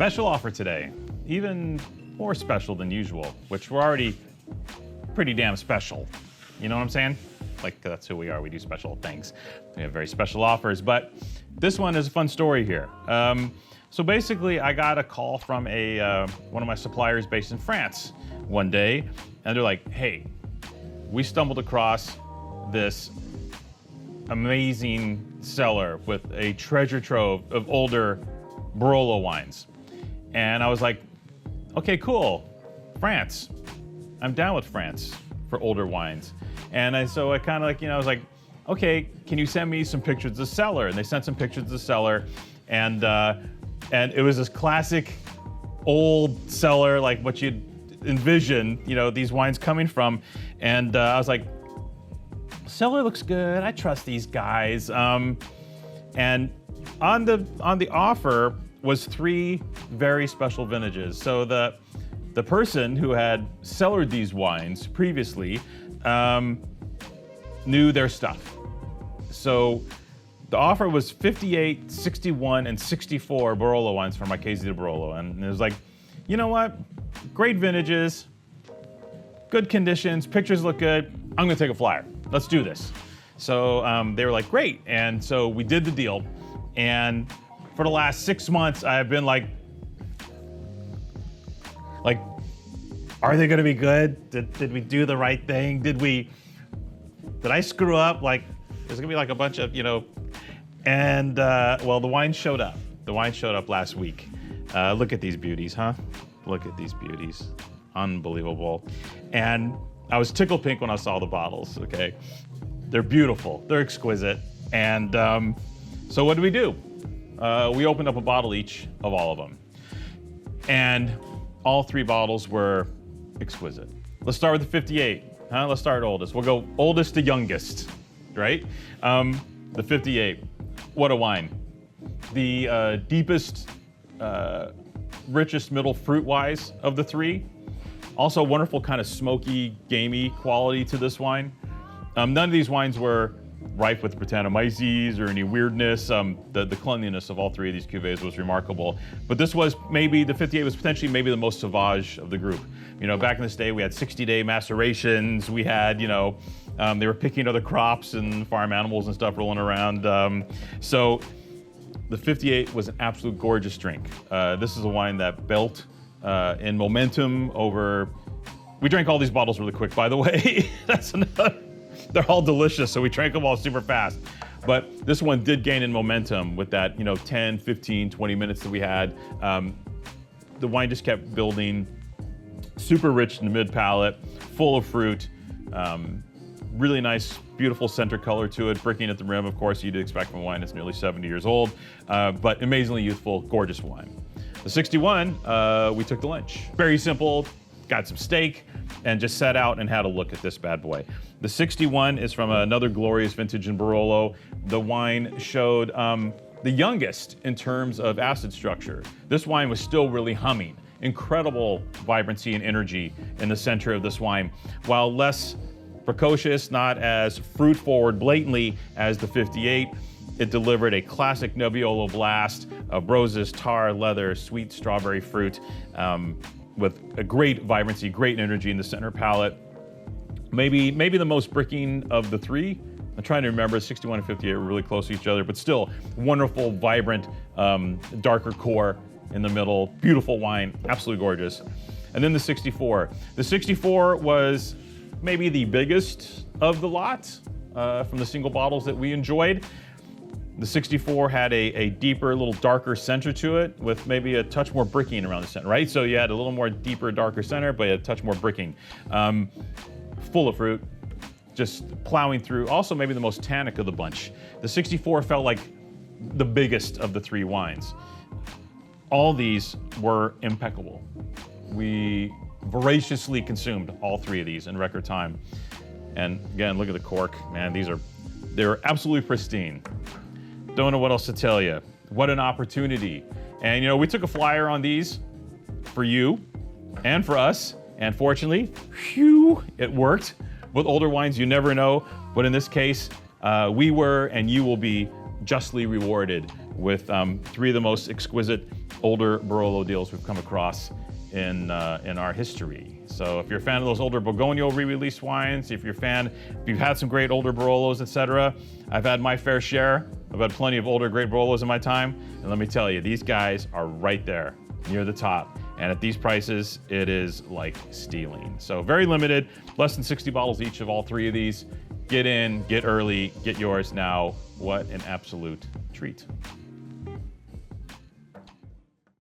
Special offer today, even more special than usual, which we're already pretty damn special. You know what I'm saying? Like, that's who we are. We do special things. We have very special offers, but this one is a fun story here. So basically, I got a call from one of my suppliers based in France one day, and they're like, hey, we stumbled across this amazing cellar with a treasure trove of older Barolo wines. And I was like, okay, cool, France. I'm down with France for older wines. And so I kind of like, I was like, okay, can you send me some pictures of the cellar? And they sent some pictures of the cellar, and it was this classic old cellar, like what you'd envision, these wines coming from. And I was like, cellar looks good. I trust these guys. And on the offer was 3 very special vintages. So the person who had cellared these wines previously knew their stuff. So the offer was 58, 61, and 64 Barolo wines from Marchesi di Barolo. And it was like, you know what? Great vintages, good conditions, pictures look good. I'm gonna take a flyer. Let's do this. So they were like, great. And so we did the deal. And for the last 6 months, I've been like, are they gonna be good? Did we do the right thing? Did I screw up? Like, there's gonna be like a bunch of, and well, the wine showed up. The wine showed up last week. Look at these beauties, huh? Look at these beauties. Unbelievable. And I was tickled pink when I saw the bottles, okay? They're beautiful, they're exquisite. And so what do? We opened up a bottle each of all of them. And all 3 bottles were exquisite. Let's start with the 58, huh? Let's start oldest. We'll go oldest to youngest, right? The 58, what a wine. The deepest, richest middle fruit-wise of the 3. Also wonderful kind of smoky, gamey quality to this wine. None of these wines were rife with Brettanomyces or any weirdness. The cleanliness of all 3 of these cuvées was remarkable. But this was the 58 was potentially maybe the most sauvage of the group. Back in this day, we had 60-day macerations. We had, they were picking other crops and farm animals and stuff rolling around. So the 58 was an absolute gorgeous drink. This is a wine that built in momentum over. We drank all these bottles really quick, by the way. That's another. They're all delicious, so we drank them all super fast. But this one did gain in momentum with that, 10, 15, 20 minutes that we had. The wine just kept building, super rich in the mid palate, full of fruit, really nice, beautiful center color to it, bricking at the rim, of course, you'd expect from a wine that's nearly 70 years old, but amazingly youthful, gorgeous wine. The 61, we took to lunch. Very simple, got some steak, and just sat out and had a look at this bad boy. The 61 is from another glorious vintage in Barolo. The wine showed the youngest in terms of acid structure. This wine was still really humming. Incredible vibrancy and energy in the center of this wine. While less precocious, not as fruit forward blatantly as the 58, it delivered a classic Nebbiolo blast of roses, tar, leather, sweet strawberry fruit, with a great vibrancy, great energy in the center palate. Maybe the most bricking of the 3. I'm trying to remember, 61 and 58 were really close to each other, but still wonderful, vibrant, darker core in the middle. Beautiful wine, absolutely gorgeous. And then the 64. The 64 was maybe the biggest of the lot from the single bottles that we enjoyed. The 64 had a deeper, little darker center to it with maybe a touch more bricking around the center, right? So you had a little more deeper, darker center, but you had a touch more bricking. Full of fruit, just plowing through. Also maybe the most tannic of the bunch. The 64 felt like the biggest of the 3 wines. All these were impeccable. We voraciously consumed all 3 of these in record time. And again, look at the cork, man, they're absolutely pristine. Don't know what else to tell you. What an opportunity. And we took a flyer on these for you and for us. And fortunately, it worked. With older wines, you never know. But in this case, we were and you will be justly rewarded with 3 of the most exquisite older Barolo deals we've come across in our history. So if you're a fan of those older Borgogno re-release wines, if you've had some great older Barolos, etc., I've had my fair share. I've had plenty of older great Barolos in my time, and let me tell you, these guys are right there, near the top. And at these prices, it is like stealing. So very limited, less than 60 bottles each of all three of these. Get in, get early, get yours now. What an absolute treat.